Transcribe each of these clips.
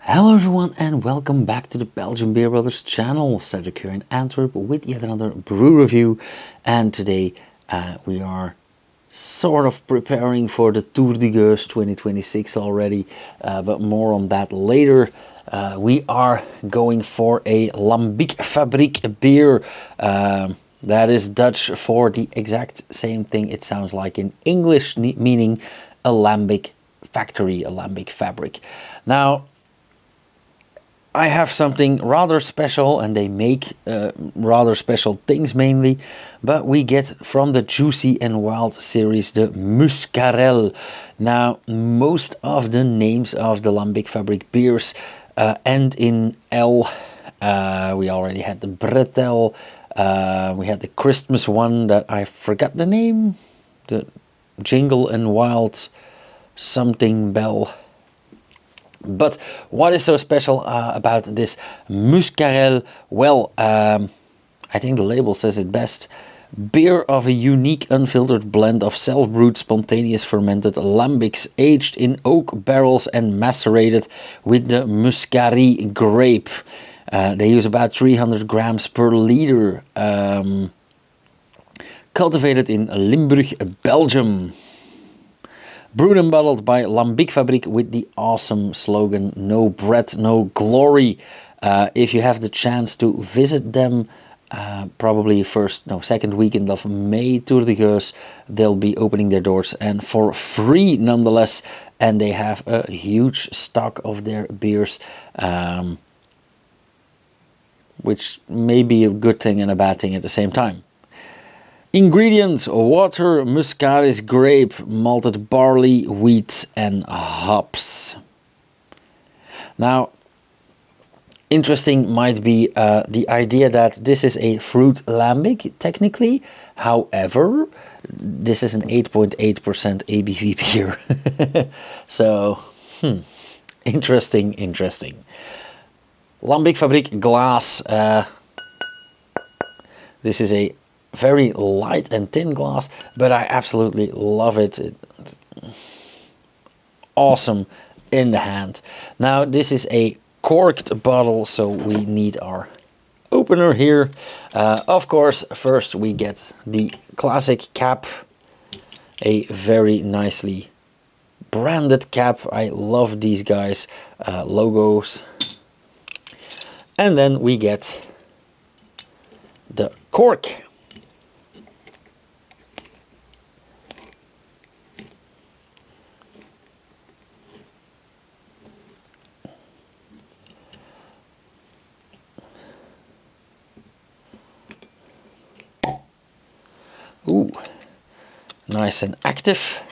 Hello everyone and welcome back to the Belgian Beer Brothers channel. Cedric here in Antwerp with yet another brew review, and today we are sort of preparing for the Tour de Geus 2026 already, but more on that later. We are going for a Lambiek Fabriek beer. That is Dutch for the exact same thing it sounds like in English, meaning a lambic factory, a Lambiek Fabriek. Now, I have something rather special, and they make rather special things mainly, but we get from the Juicy and Wild series the Muscar-Elle. Now, most of the names of the Lambiek Fabriek beers end in L. We already had the Bretel, we had the Christmas one that I forgot the name, the Jingle and Wild something bell. But what is so special about this Muscar-Elle? Well, I think the label says it best. Beer of a unique unfiltered blend of self-brewed spontaneous fermented lambics aged in oak barrels and macerated with the Muscari grape. They use about 300 grams per liter. Cultivated in Limburg, Belgium. Brewed and bottled by Lambiek Fabriek with the awesome slogan, "No bread, no glory." If you have the chance to visit them, probably second weekend of May, Tour de Geus, they'll be opening their doors, and for free nonetheless. And they have a huge stock of their beers, which may be a good thing and a bad thing at the same time. Ingredients: water, muscaris grape, malted barley, wheat and hops. Now, interesting might be the idea that this is a fruit lambic technically. However, this is an 8.8% ABV beer. So, interesting. Lambiek Fabriek glass. This is a very light and thin glass, but I absolutely love it. It's awesome in the hand. Now, this is a corked bottle, so we need our opener here. Of course, first we get the classic cap, a very nicely branded cap. I love these guys' logos. And then we get the cork. Ooh, nice and active.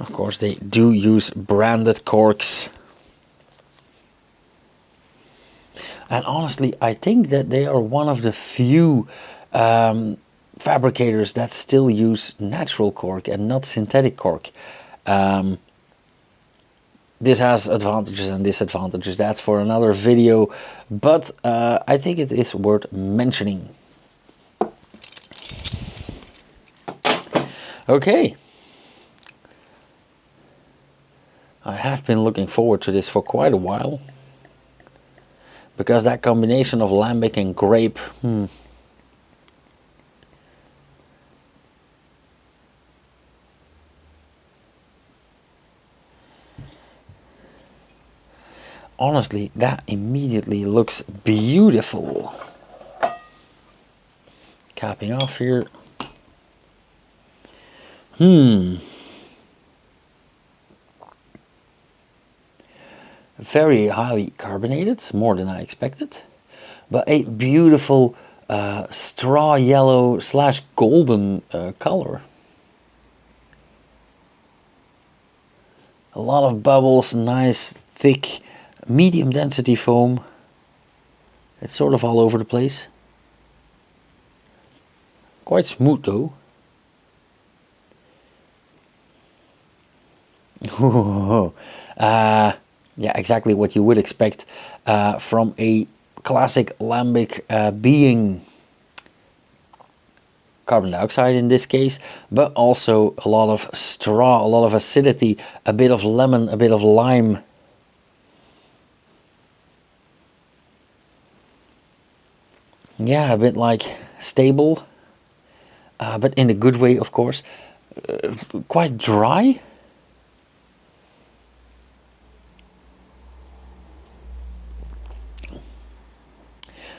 Of course, they do use branded corks. And honestly, I think that they are one of the few fabricators that still use natural cork and not synthetic cork. This has advantages and disadvantages. That's for another video, but I think it is worth mentioning. Okay. I have been looking forward to this for quite a while, because that combination of lambic and grape, honestly, that immediately looks beautiful. Capping off here. Very highly carbonated, more than I expected. But a beautiful straw yellow / golden color. A lot of bubbles, nice, thick, medium density foam. It's sort of all over the place. Quite smooth though. Yeah, exactly what you would expect from a classic lambic, being carbon dioxide in this case, but also a lot of straw, a lot of acidity, a bit of lemon, a bit of lime. Yeah, a bit like stable, but in a good way, of course. Quite dry.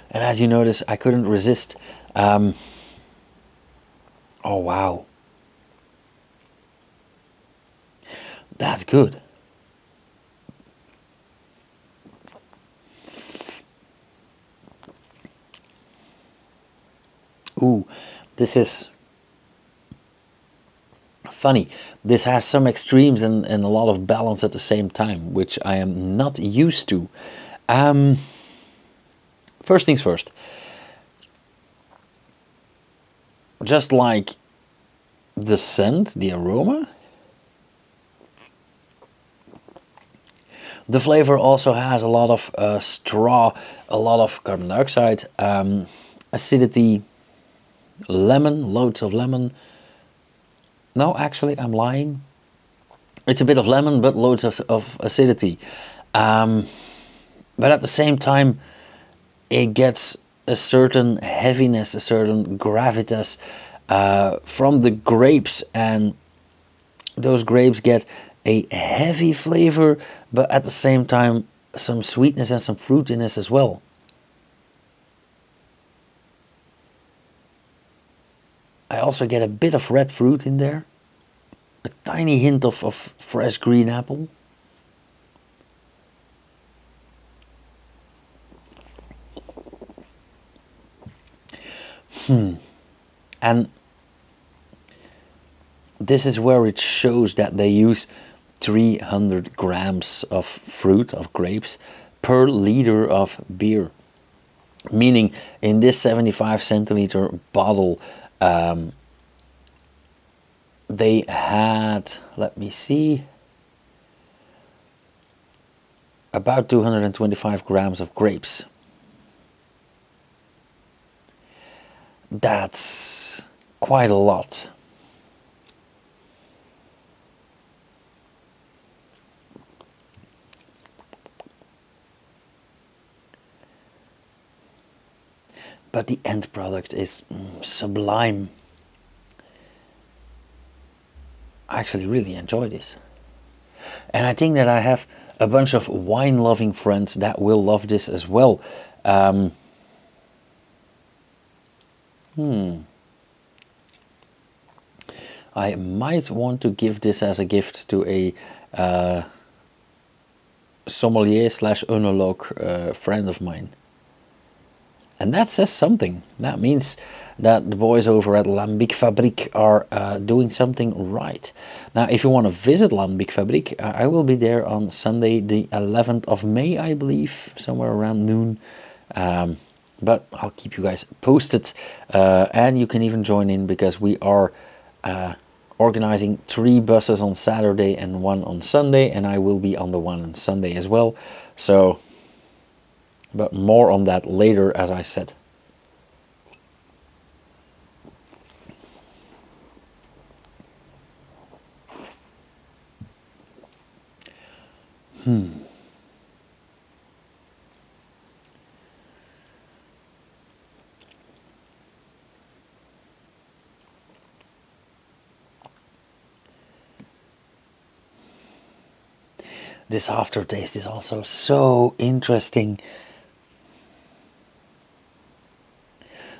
And as you notice, I couldn't resist. Oh, wow. That's good. Ooh, this is funny. This has some extremes and a lot of balance at the same time, which I am not used to. First things first. Just like the scent, the aroma, the flavor also has a lot of straw, a lot of carbon dioxide, acidity, lemon, loads of lemon. No, actually, I'm lying. It's a bit of lemon, but loads of acidity. But at the same time, it gets a certain heaviness, a certain gravitas from the grapes, and those grapes get a heavy flavor, but at the same time some sweetness and some fruitiness as well. I also get a bit of red fruit in there, a tiny hint of fresh green apple. And this is where it shows that they use 300 grams of fruit, of grapes, per liter of beer. Meaning in this 75 centiliter bottle, they had, let me see, about 225 grams of grapes. That's quite a lot. But the end product is sublime. I actually really enjoy this. And I think that I have a bunch of wine-loving friends that will love this as well. I might want to give this as a gift to a sommelier / oenologue friend of mine. And that says something. That means that the boys over at Lambiek Fabriek are doing something right. Now, if you want to visit Lambiek Fabriek, I will be there on Sunday, the 11th of May, I believe, somewhere around noon. But I'll keep you guys posted. And you can even join in because we are organizing 3 buses on Saturday and 1 on Sunday. And I will be on the one on Sunday as well. So... but more on that later, as I said. This aftertaste is also so interesting.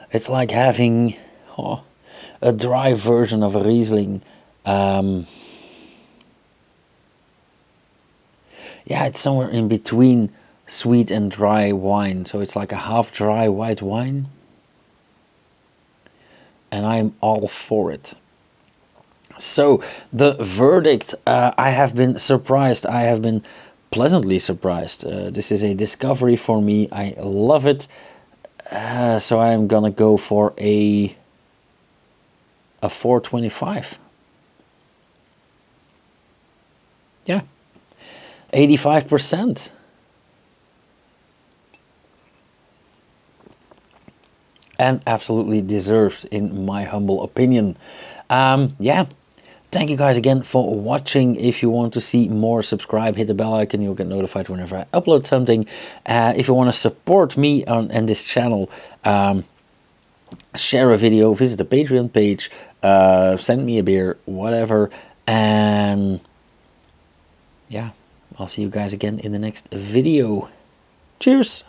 It's like having a dry version of a Riesling. Yeah, it's somewhere in between sweet and dry wine. So it's like a half dry white wine. And I'm all for it. So the verdict, I have been surprised. I have been pleasantly surprised. This is a discovery for me. I love it. So I'm gonna go for a 425. Yeah, 85%. and absolutely deserved, in my humble opinion. Yeah, thank you guys again for watching. If you want to see more, subscribe, hit the bell icon, you'll get notified whenever I upload something. If you want to support me on this channel, share a video, visit the Patreon page, send me a beer, whatever. And yeah, I'll see you guys again in the next video. Cheers!